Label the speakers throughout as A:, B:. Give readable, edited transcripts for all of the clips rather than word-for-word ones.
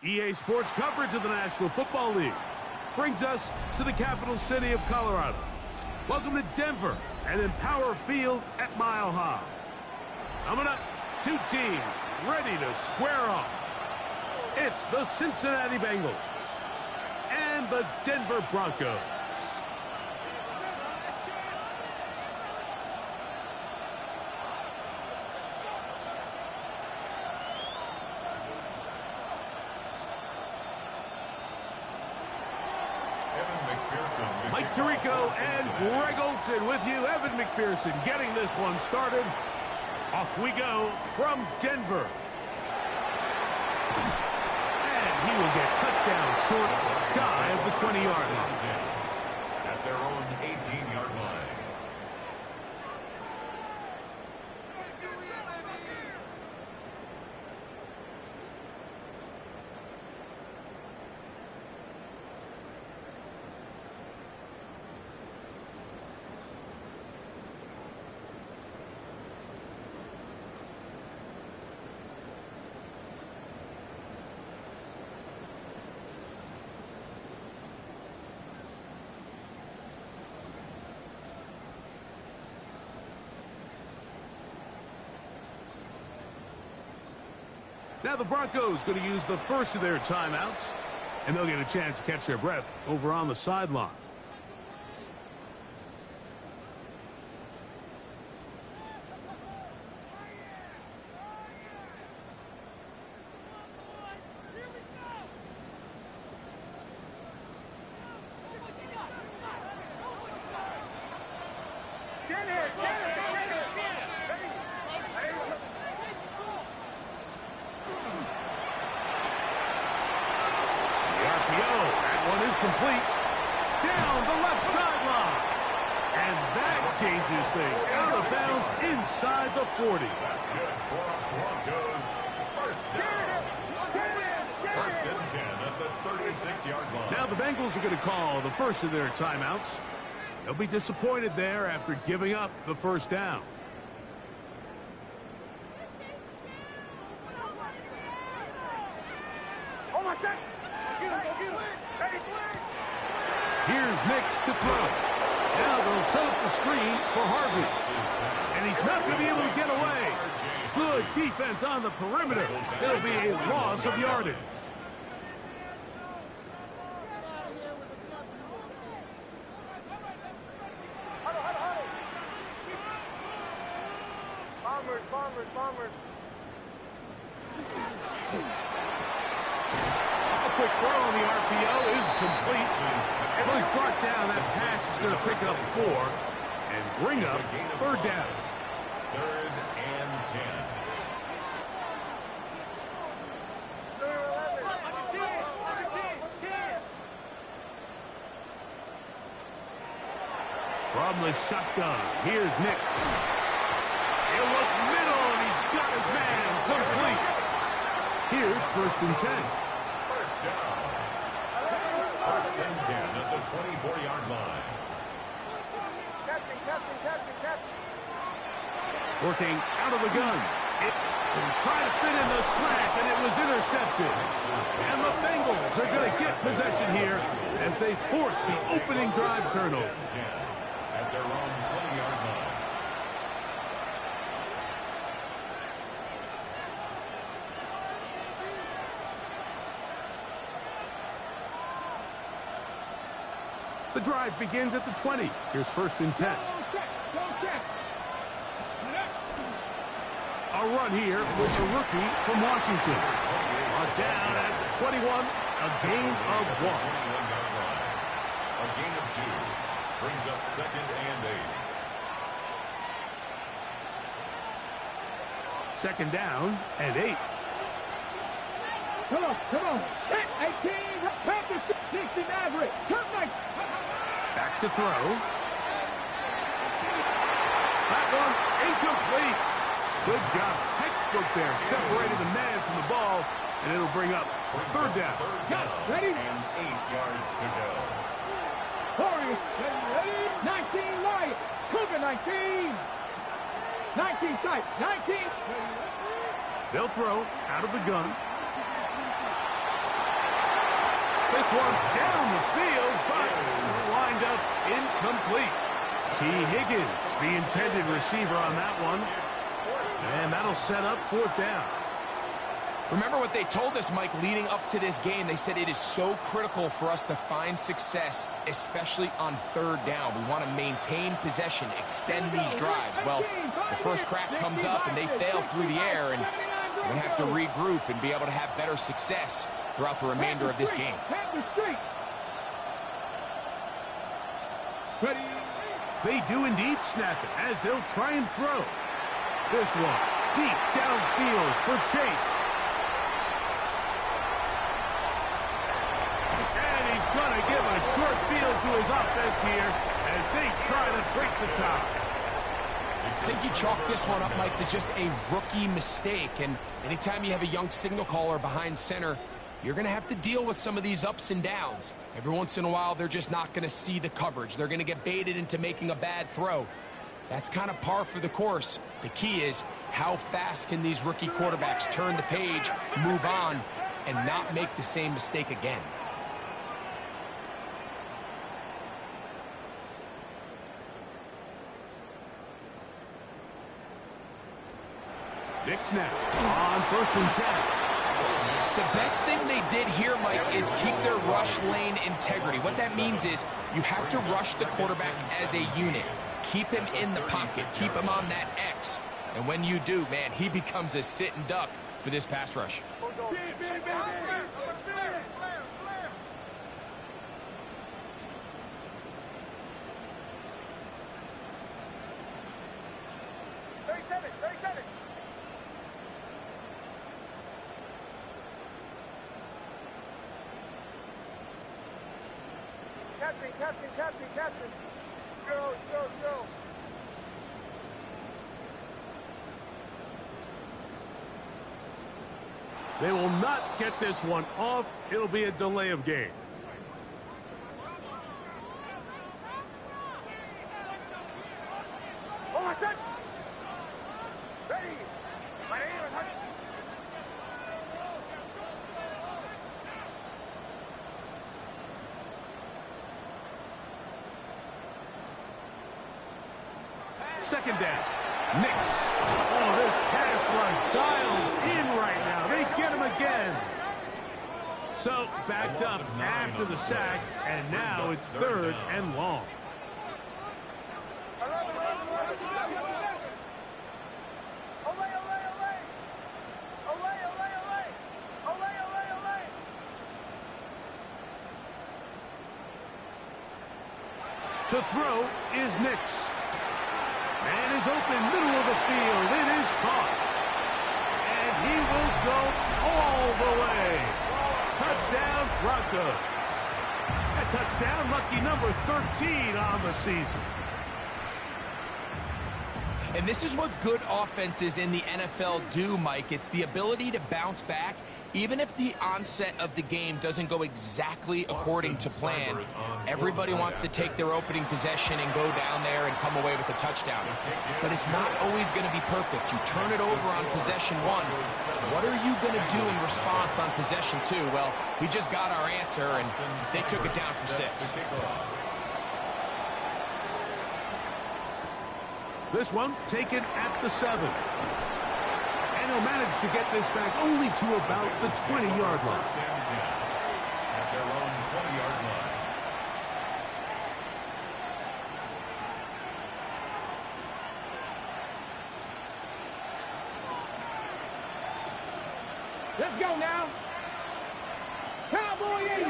A: EA Sports coverage of the National Football League brings us to the capital city of Colorado. Welcome to Denver and Empower Field at Mile High. Coming up, two teams ready to square off. It's the Cincinnati Bengals and the Denver Broncos. Mike Tirico and Greg Olsen with you. Evan McPherson getting this one started. Off we go from Denver. And he will get cut down short, shy of the 20-yard line.
B: At their own 18-yard line.
A: Now the Broncos going to use the first of their timeouts, and they'll get a chance to catch their breath over on the sideline. Complete down the left sideline, and that changes things. Out of bounds inside the 40.
B: That's good for Broncos. First down. First and 10 at the 36-yard line.
A: Now the Bengals are going to call the first of their timeouts. They'll be disappointed there after giving up the first down. Here's Nix to throw. Now they'll set up the screen for Harvey. And he's not going to be able to get away. Good defense on the perimeter. There'll be a loss of yardage.
C: Bombers.
A: A quick throw on the RPO is complete. He's brought down. That pass is going to pick up 4 and bring up third down.
B: Third and 10.
A: From the shotgun, here's Nix. He'll look middle, and he's got his man complete. Here's first and 10.
B: First down. First and 10 at the 24-yard line.
C: Captain.
A: Working out of the gun. And trying to fit in the slant, and it was intercepted. And the Bengals are going to get possession here as they force the opening drive turnover.
B: At their own 20-yard line.
A: The drive begins at the 20. Here's first and 10. A run here with the rookie from Washington. Down at the 21, a gain of 1.
B: A gain of 2 brings up second and 8.
A: Second down and 8.
D: Come on. 18, Panthers, 60 Maverick.
A: Back to throw. That one incomplete. Good job. Textbook there. Separated the man from the ball, and it'll bring up third down.
D: Ready?
B: And 8 yards to go.
D: Corey, ready? 19 Lions. Cougar 19. 19 sight. 19.
A: They'll throw out of the gun. this one down the field, but it'll wind up incomplete. T. Higgins, the intended receiver on that one. And that'll set up fourth down.
E: Remember what they told us, Mike, leading up to this game. They said it is so critical for us to find success, especially on third down. We want to maintain possession, extend these drives. Well, the first crack comes up and they fail through the air, and we're going to have to regroup and be able to have better success throughout the remainder of this game.
A: They do indeed snap it as they'll try and throw. This one deep downfield for Chase. And he's going to give a short field to his offense here as they try to break the tie.
E: I think you chalk this one up, Mike, to just a rookie mistake. And anytime you have a young signal caller behind center, you're going to have to deal with some of these ups and downs. Every once in a while, they're just not going to see the coverage. They're going to get baited into making a bad throw. That's kind of par for the course. The key is how fast can these rookie quarterbacks turn the page, move on, and not make the same mistake again.
A: Nick snap on first and 10.
E: The best thing they did here, Mike, is keep their rush lane integrity. What that means is you have to rush the quarterback as a unit. Keep him in the pocket. Keep him on that X. And when you do, man, he becomes a sitting duck for this pass rush.
C: Captain. Joe.
A: They will not get this one off. It'll be a delay of game.
C: Oh, my son! Ready! My name is Hunt.
A: Second down. Nix. Oh, this pass rush dialed in right now. They get him again. So, backed up after the sack, and now it's third and long. To throw is Nix. Man is open, middle of the field. It is caught. And he will go all the way. Touchdown, Broncos. A touchdown, lucky number 13 on the season.
E: And this is what good offenses in the NFL do, Mike. It's the ability to bounce back, even if the onset of the game doesn't go exactly according to plan. Everybody wants to take their opening possession and go down there and come away with a touchdown. But it's not always going to be perfect. You turn it over on possession one. What are you going to do in response on possession two? Well, we just got our answer, and they took it down for 6.
A: This one taken at the 7. And he'll manage to get this back only to about the 20-yard line.
B: At their own 20-yard line.
D: Let's go now. Cowboy 80.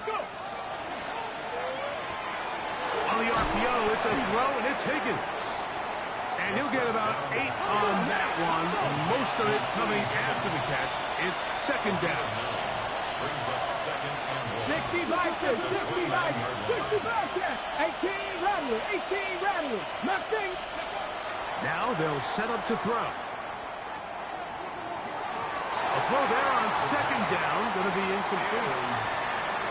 D: Go.
A: On the RPO, it's a throw, and it's Higgins. And he'll get about 8 on that one. Most of it coming after the catch. It's second down.
B: Brings up second and
D: 60 like this, 60 like this, 60 like that. 18 rattler, nothing.
A: Now they'll set up to throw. A throw there on second down, going to be incomplete.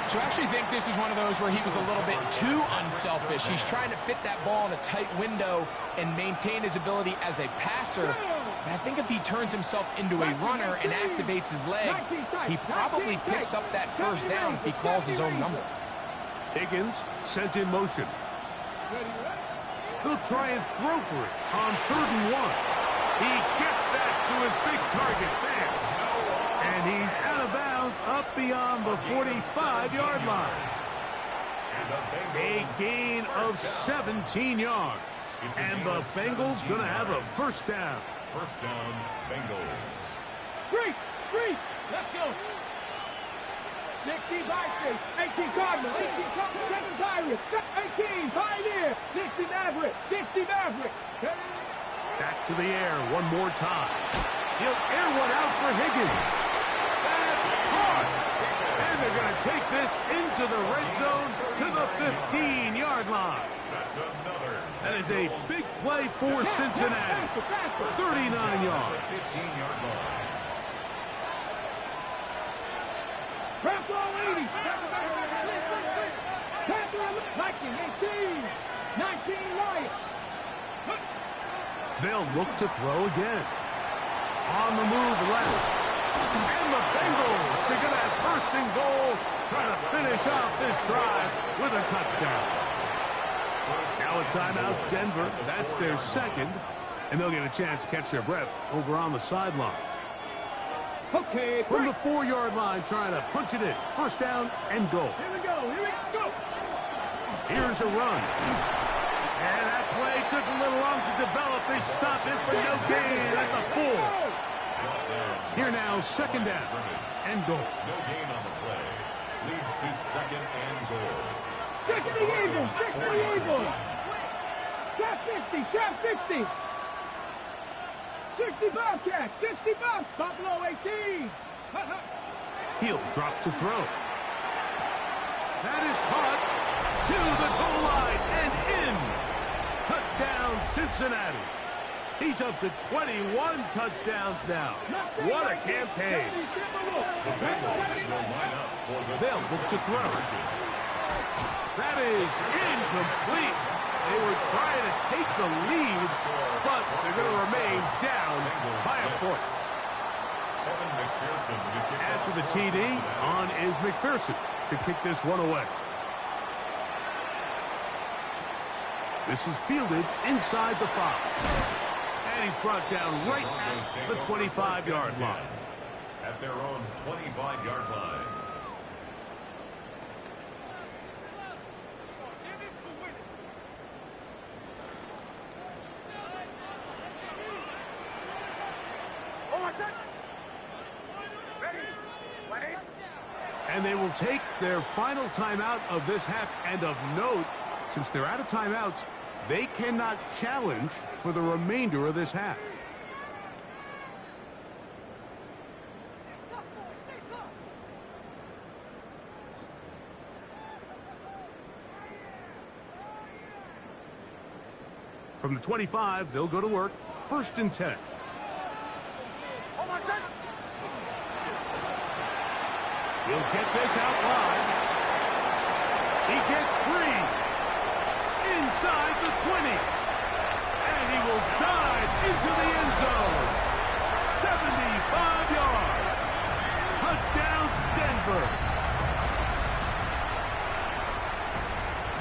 E: So I actually think this is one of those where he was a little bit too unselfish. He's trying to fit that ball in a tight window and maintain his ability as a passer. But I think if he turns himself into a runner and activates his legs, he probably picks up that first down if he calls his own number.
A: Higgins sent in motion. He'll try and throw for it on 3rd and 1. He gets that to his big target fast. And he's out of bounds up beyond the 45-yard line. A gain of 17 yards. And the Bengals going to have a first down.
B: First down, Bengals.
D: Street, let's go. 60 Vikings, 18 Cardinals, 18 Cardinals, 7 Pirates, 18 Pioneer, 60 Mavericks, 60 Mavericks.
A: Back to the air one more time. He'll air one out for Higgins. That's caught. And they're going to take this into the red zone to the 15-yard line.
B: That's another.
A: That is a big play for Cincinnati. 39 yards.
B: 15-yard line.
D: Craft all 80. Viking, 18. 19 Lions.
A: They'll look to throw again. On the move left. And the Bengals are going to have first and goal, trying to finish off this drive with a touchdown. Now a timeout, Denver. That's their second. And they'll get a chance to catch their breath over on the sideline.
D: Okay,
A: From the 4-yard line, trying to punch it in. First down and goal.
D: Here we go.
A: Here's a run. And that play took a little long to develop. They stop it for no gain at the 4. Here now, second down and goal.
B: No gain on the play. Leads to second and goal.
D: 60 Eagles. Trap 50. 60 Bobcats, 60 Bobs. Buffalo 18.
A: He'll drop to throw. That is caught to the goal line and in. Touchdown, Cincinnati. He's up to 21 touchdowns now. What a campaign.
B: The Bengals will line up for the
A: They'll look to throw. That is incomplete. They were trying to take the lead, but they're going to remain down by a point.
B: Kevin McPherson to kick
A: After the
B: off.
A: TD, on is McPherson to kick this one away. This is fielded inside the 5. And he's brought down right at the 25-yard line.
B: At their own 25-yard line.
A: And they will take their final timeout of this half. And of note, since they're out of timeouts, they cannot challenge for the remainder of this half. From the 25, they'll go to work. First and 10. He'll get this out wide. He gets free. Inside the 20. And he will dive into the end zone. 75 yards. Touchdown, Denver.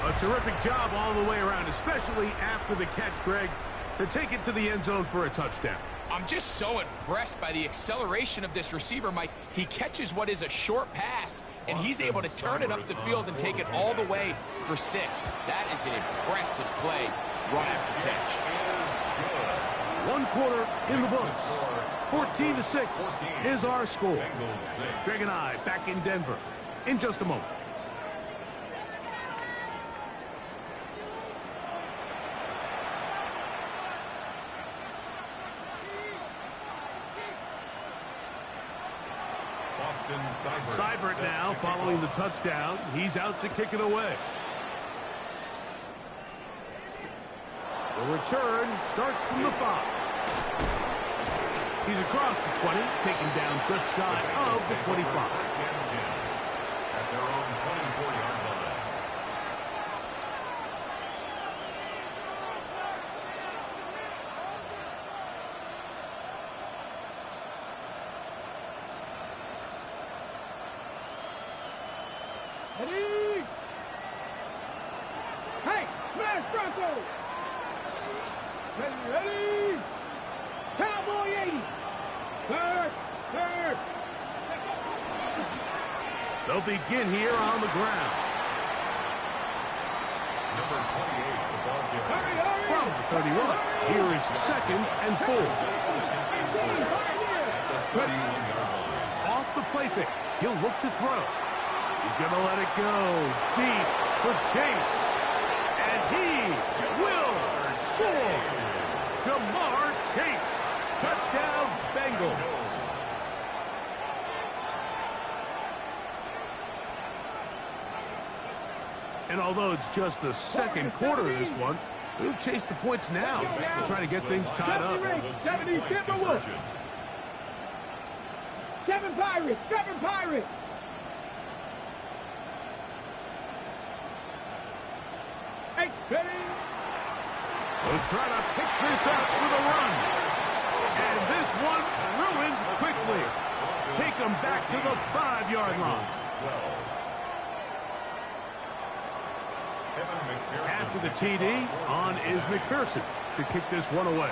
A: A terrific job all the way around, especially after the catch, Greg, to take it to the end zone for a touchdown.
E: I'm just so impressed by the acceleration of this receiver, Mike. He catches what is a short pass, and he's able to turn it up the field and take it all the way for 6. That is an impressive play right after the catch.
A: 1 quarter in the books. 14-6 is our score. Greg and I back in Denver in just a moment. Seibert now following the touchdown. He's out to kick it away. The return starts from the 5. He's across the 20, taken down just shy of the 25.
B: At their own 24-yard line.
A: They'll begin here on the ground.
B: Number 28, the ball carrier.
A: From the 31, here is 2nd and 4. Off the play fake, he'll look to throw. He's going to let it go deep for Chase. And he will score. Ja'Marr Chase. Touchdown, Bengals. And although it's just the second quarter of this one, we'll chase the points now and try to get things tied up.
D: 70 Timberwolves. 7 Pirates. 7 Pirates.
A: We'll try to pick this up with a run. And this one ruined quickly. Take them back to the 5-yard line. After the TD, on is McPherson to kick this one away.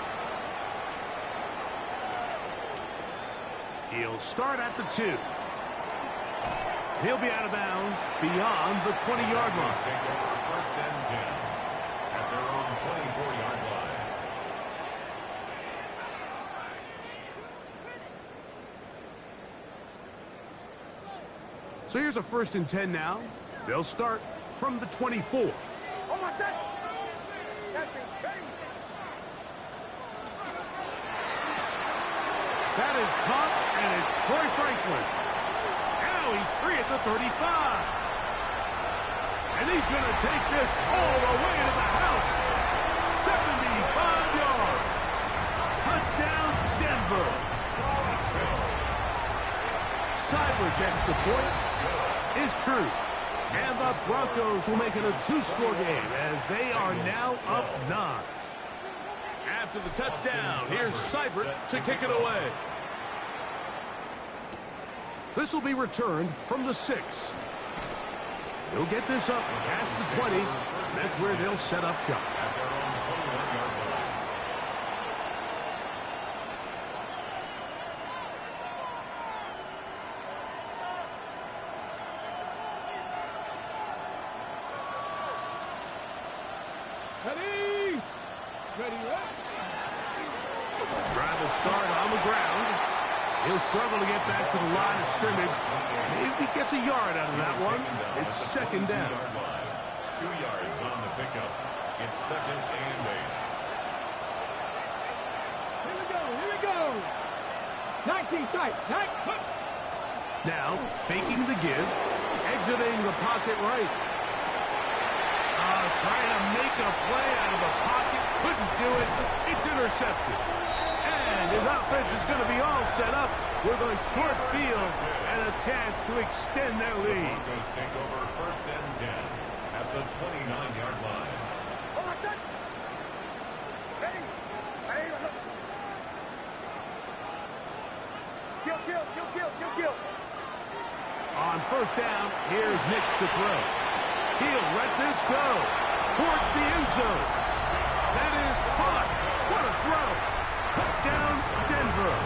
A: He'll start at the 2. He'll be out of bounds beyond the 20-yard line.
B: Take over 1st and 10 at their own 24-yard line.
A: So here's a 1st and 10 now. They'll start from the 24.
C: Almost set.
A: That is caught, and it's Troy Franklin. Now he's free at the 35. And he's going to take this all the way to the house. 75 yards. Touchdown, Denver. Seibert extra point is true. And the Broncos will make it a 2-score game as they are now up 9. After the touchdown, here's Seibert to kick it away. This will be returned from the 6. He'll get this up past the 20. That's where they'll set up shop.
B: At their own 21-yard line.
D: Ready? Ready,
A: Drive will start on the ground. He'll struggle to get back to the line of scrimmage. Maybe gets a yard out of that one. It's 2nd down.
B: 2 yards on the pickup. It's 2nd and 8.
D: Here we go, here we go. 19 tight, nice.
A: Now, faking the give, exiting the pocket right. Trying to make a play out of the pocket, couldn't do it. It's intercepted. And his offense is going to be all set up with a short field and a chance to extend their lead.
B: Broncos take over 1st and 10 at the 29-yard line.
C: Almost set. Ready. Kill.
A: On 1st down, here's Nix to throw. He'll let this go towards the end zone. That is caught. What a throw. Touchdown, Denver.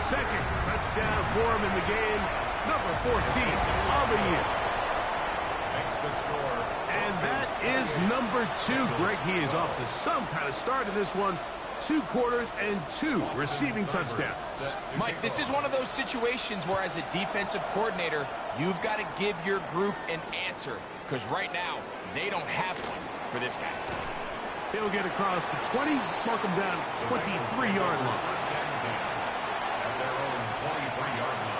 A: 2nd touchdown for him in the game. Number 14 on the year.
B: Makes the score.
A: And that is number 2. Greg, he is off to some kind of start in this one. 2 quarters and 2 receiving touchdowns.
E: Mike, this is one of those situations where as a defensive coordinator, you've got to give your group an answer. Because right now, they don't have one for this guy.
A: He'll get across the 20, mark him down 23-yard line.
B: 1st and 10 at their own 23-yard line.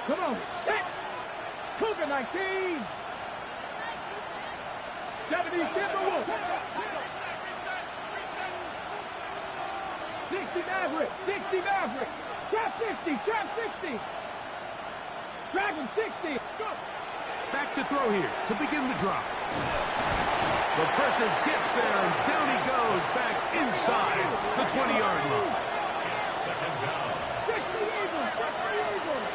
D: Come on. Set. Cougar 19. 70 Timberwolves. 60 Maverick. 60 Maverick. Trap 60. Trap 60. Dragon 60. Go.
A: Back to throw here to begin the drop. The pressure gets there, and down he goes back inside the 20-yard line.
B: It's 2nd down.
D: 60 Eagles. 60 Eagles.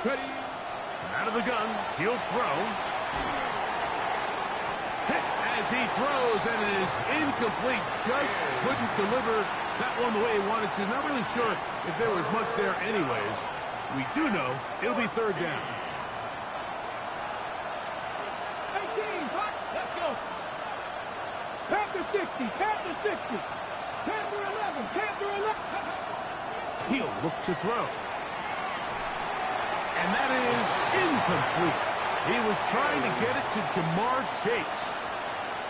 D: Ready.
A: Out of the gun, he'll throw. Hit as he throws, and it is incomplete. Just couldn't deliver that one the way he wanted to. Not really sure if there was much there anyways. We do know it'll be third down.
D: 18, hot, let's go. Panther 60, Panther 60. Panther 11, Panther 11.
A: He'll look to throw. And that is incomplete. He was trying to get it to Jamar Chase.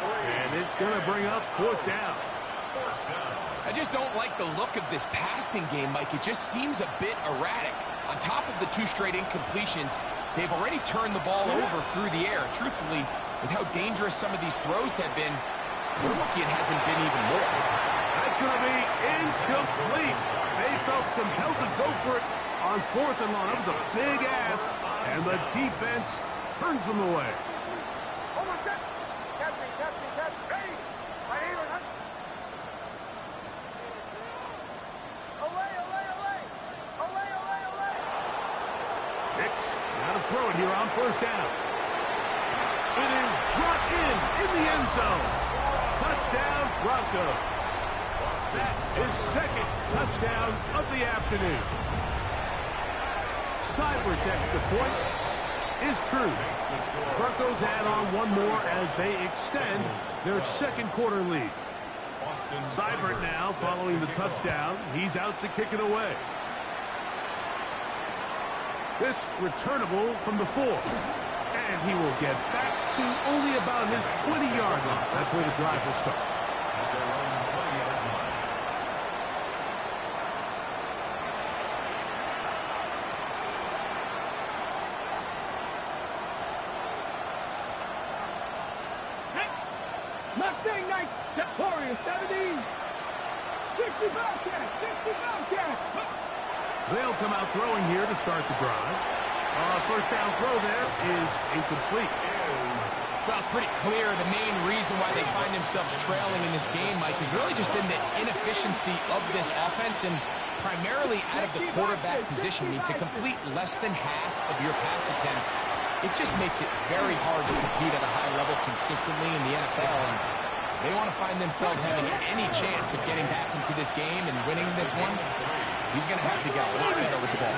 A: And it's going to bring up fourth down.
E: I just don't like the look of this passing game, Mike. It just seems a bit erratic. On top of the 2 straight incompletions, they've already turned the ball over through the air. Truthfully, with how dangerous some of these throws have been, we're lucky it hasn't been even more.
A: That's going to be incomplete. They felt compelled to go for it on fourth and long. That was a big ask, and the defense turns them away.
C: Almost set. Captain. Ready. My name is Hunt. Olay.
A: Nix, now to throw it here on first down. It is brought in the end zone. Touchdown, Broncos. That's his second touchdown of the afternoon. Seibert's extra point is true. Broncos add on one more as they extend their second quarter lead. Seibert now following the touchdown. He's out to kick it away. This returnable from the 4. And he will get back to only about his 20-yard line. That's where the drive will start.
D: Mustang Knights, Warriors 70. 60 Bobcat.
A: They'll come out throwing here to start the drive. First down throw there is incomplete.
E: Well, it's pretty clear the main reason why they find themselves trailing in this game, Mike, has really just been the inefficiency of this offense and primarily out of the quarterback position. I mean, to complete less than half of your pass attempts, it just makes it very hard to compete at a high level consistently in the NFL. And they want to find themselves having any chance of getting back into this game and winning this one. He's going to have to get a lot better with the ball.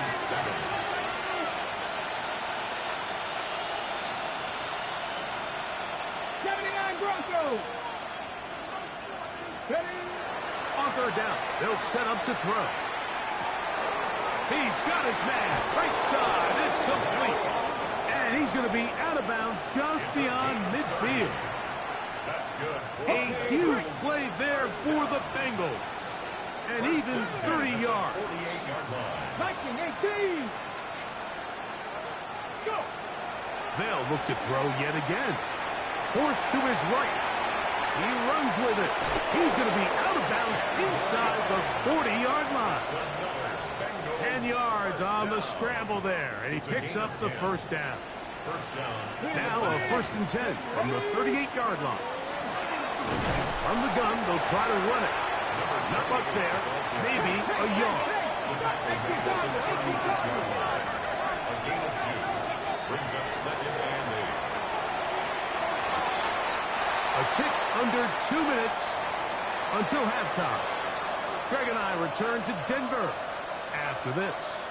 D: 79 Broncos. Ready.
A: On third down, they'll set up to throw. He's got his man. Right side. It's complete. And he's going to be out of bounds just beyond midfield.
B: That's good.
A: A huge play there for the Bengals. And even 30 yards.
B: 48-yard line.
D: 19-18. Let's go.
A: They'll look to throw yet again. Forced to his right. He runs with it. He's going to be out of bounds inside the 40-yard line. 10 yards on the scramble there. And he picks up the first down. Now a 1st and 10 from the 38-yard line. From the gun, they'll try to run it. Not much there. Maybe a yard.
B: A gain of 2. Brings up 2nd and 8.
A: A tick under 2 minutes until halftime. Greg and I return to Denver after this.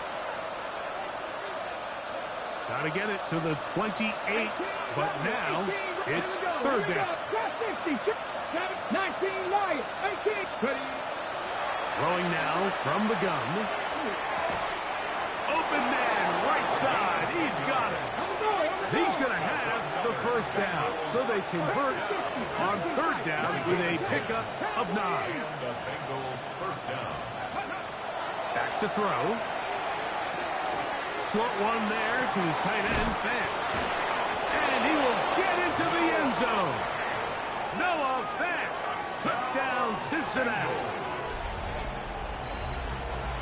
A: Got to get it to the 28, but now it's third down.
D: 19 Lions, 18. Ready.
A: Throwing now from the gun. Open man, right side. He's got it. He's going to have the first down. So they convert on third down with a pickup of 9.
B: And the Bengal first down.
A: Back to throw. Short one there to his tight end, Fant. And he will get into the end zone. Noah Fant took down Cincinnati.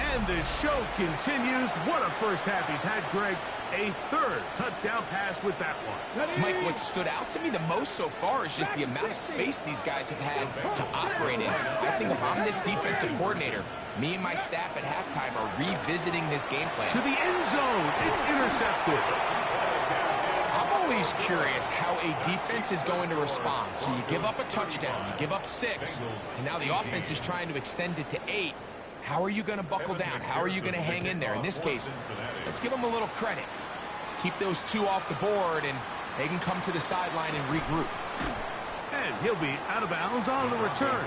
A: And the show continues. What a first half he's had, Greg. a third touchdown pass with that one.
E: Mike, what stood out to me the most so far is just the amount of space these guys have had to operate in. I think if I'm this defensive coordinator, me and my staff at halftime are revisiting this game plan.
A: To the end zone, it's intercepted.
E: I'm always curious how a defense is going to respond. So you give up a touchdown, you give up 6, and now the offense is trying to extend it to 8. How are you going to buckle down? How are you going to hang in there? In this case, let's give them a little credit. Keep those 2 off the board, and they can come to the sideline and regroup.
A: And he'll be out of bounds on the return.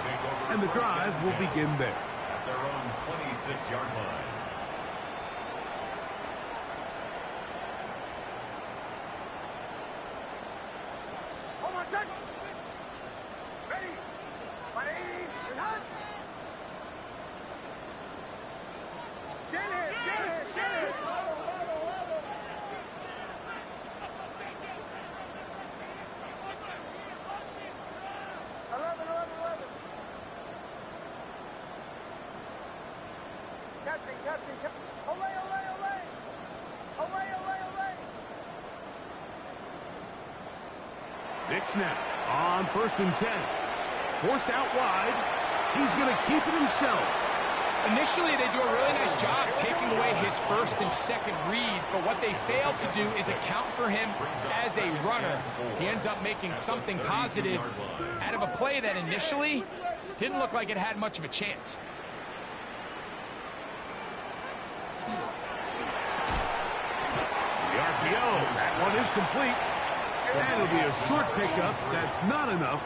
A: And the drive will begin there.
B: At their own 26-yard line.
C: Hold on a second. Ready. My name is Hunt. Shanahan. 11. Captain. Olay.
A: Nick snap on 1st and 10. Forced out wide. He's going to keep it himself.
E: Initially, they do a really nice job taking away his 1st and 2nd read, but what they fail to do is account for him as a runner. He ends up making something positive out of a play that initially didn't look like it had much of a chance.
A: The RPO, that one is complete. And it'll be a short pickup. That's not enough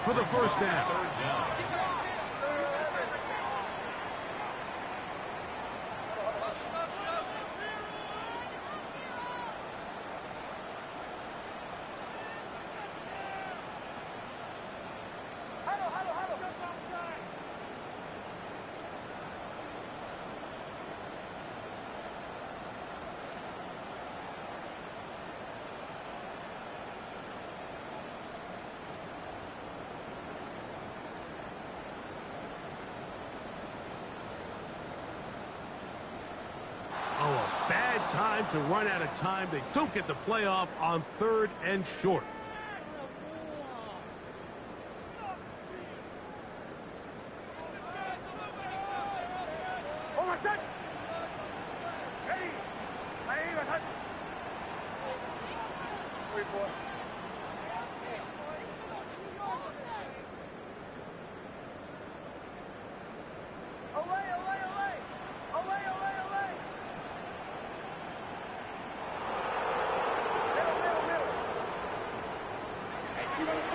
A: for the first down. Bad time to run out of time. They don't get the playoff on 3rd and short.
C: Hold on a second. Ready. My name is Hunt. Wait for it.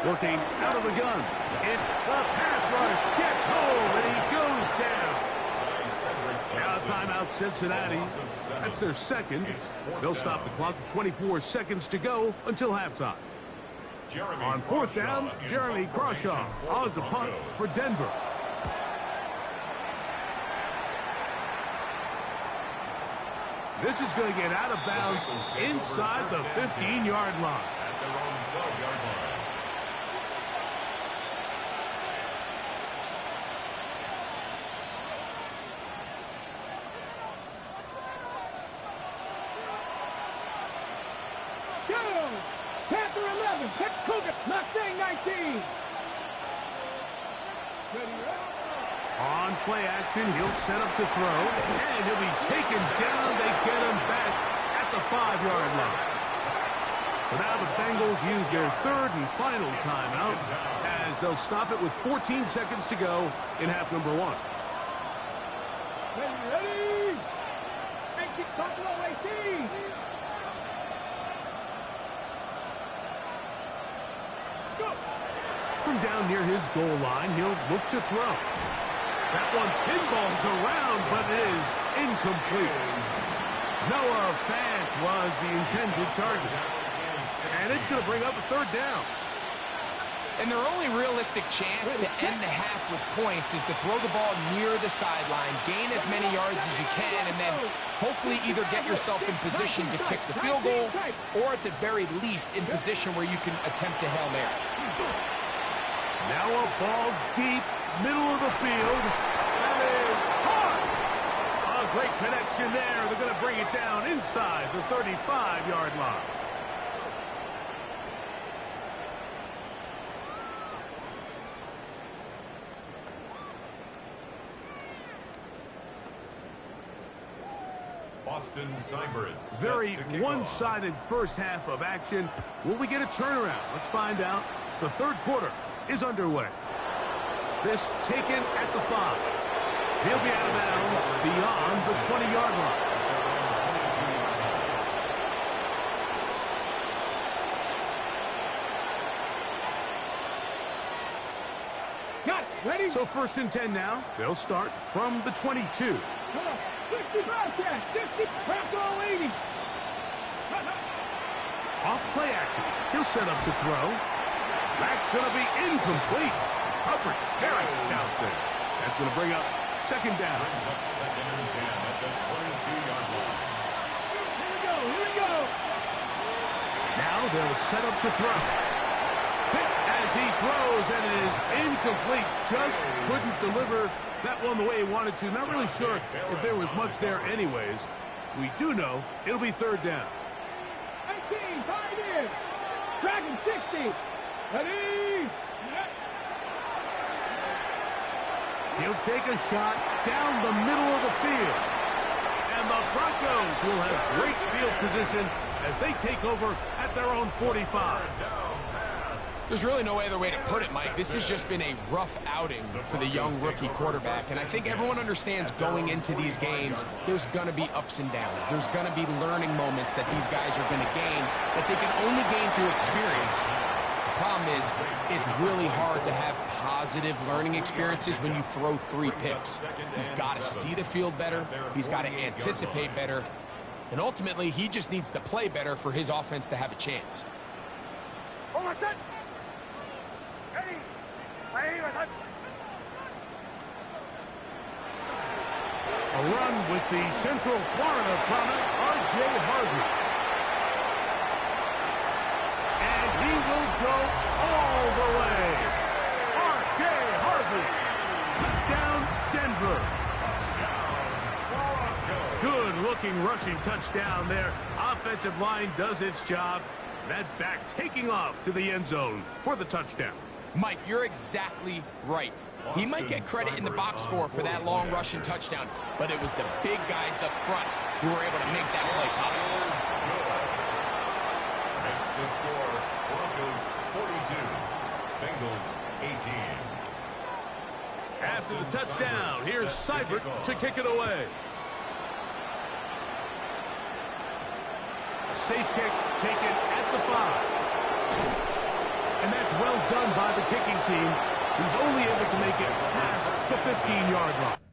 A: Working out of the gun. And the pass rush gets home, and he goes down. Now timeout Cincinnati. That's their 2nd. They'll stop the clock with 24 seconds to go until halftime. On 4th down, Jeremy Crawshaw on to punt for Denver. This is going to get out of bounds inside the 15-yard line.
B: At their own 12-yard line.
D: Panther 11, Cougar, Mustang 19.
A: On play action, he'll set up to throw, and he'll be taken down. They get him back at the 5-yard line. So now the Bengals use their 3rd and final timeout as they'll stop it with 14 seconds to go in half number 1.
D: Ready? And keep Buffalo 18.
A: From down near his goal line, he'll look to throw. That one pinballs around, but it is incomplete. Noah Fant was the intended target. And it's going to bring up a 3rd down.
E: And their only realistic chance to end the half with points is to throw the ball near the sideline, gain as many yards as you can, and then hopefully either get yourself in position to kick the field goal or at the very least in position where you can attempt a Hail Mary.
A: Now a ball deep, middle of the field. That is hard. A Great connection there. They're going to bring it down inside the 35-yard line.
B: Austin Seibert.
A: Very one-sided first half of action. Will we get a turnaround? Let's find out. The third quarter is underway. This taken at the 5. He'll be out of bounds beyond the 20-yard line.
D: Got it. Ready?
A: So 1st and 10 now. They'll start from the 22.
D: 60 Bobcat, 60, Rocco 80.
A: Off play action. He'll set up to throw. That's going to be incomplete. Coverage very stout there. That's going to bring up 2nd down.
B: Brings up 2nd and 10 at the 42-yard line.
D: Here we go.
A: Now they'll set up to throw. Pick as he throws, and it is incomplete. Just couldn't deliver that one the way he wanted to. Not really sure if there was much there anyways. We do know it'll be 3rd down.
D: 18, 5 in. Dragon 60. Ready?
A: He'll take a shot down the middle of the field. And the Broncos will have great field position as they take over at their own 45.
E: There's really no other way to put it, Mike. This has just been a rough outing for the young rookie quarterback, and I think everyone understands going into these games, there's going to be ups and downs. There's going to be learning moments that these guys are going to gain that they can only gain through experience. The problem is, it's really hard to have positive learning experiences when you throw 3 picks. He's got to see the field better. He's got to anticipate better. And ultimately, he just needs to play better for his offense to have a chance.
C: Hold on, set. Ready.
A: A run with the Central Florida product, R.J. Harvey. And he will go all the way. R.J. Harvey. Touchdown, Denver. Good-looking rushing touchdown there. Offensive line does its job. That back taking off to the end zone for the touchdown.
E: Mike, you're exactly right. He might get credit in the box score for that long rushing touchdown, but it was the big guys up front who were able to make that play possible.
B: Makes the score Broncos 42, Bengals 18.
A: After the touchdown, here's Seibert to kick it away. A safe kick taken at the 5. And that's well done by the kicking team. He's only able to make it past the 15-yard line.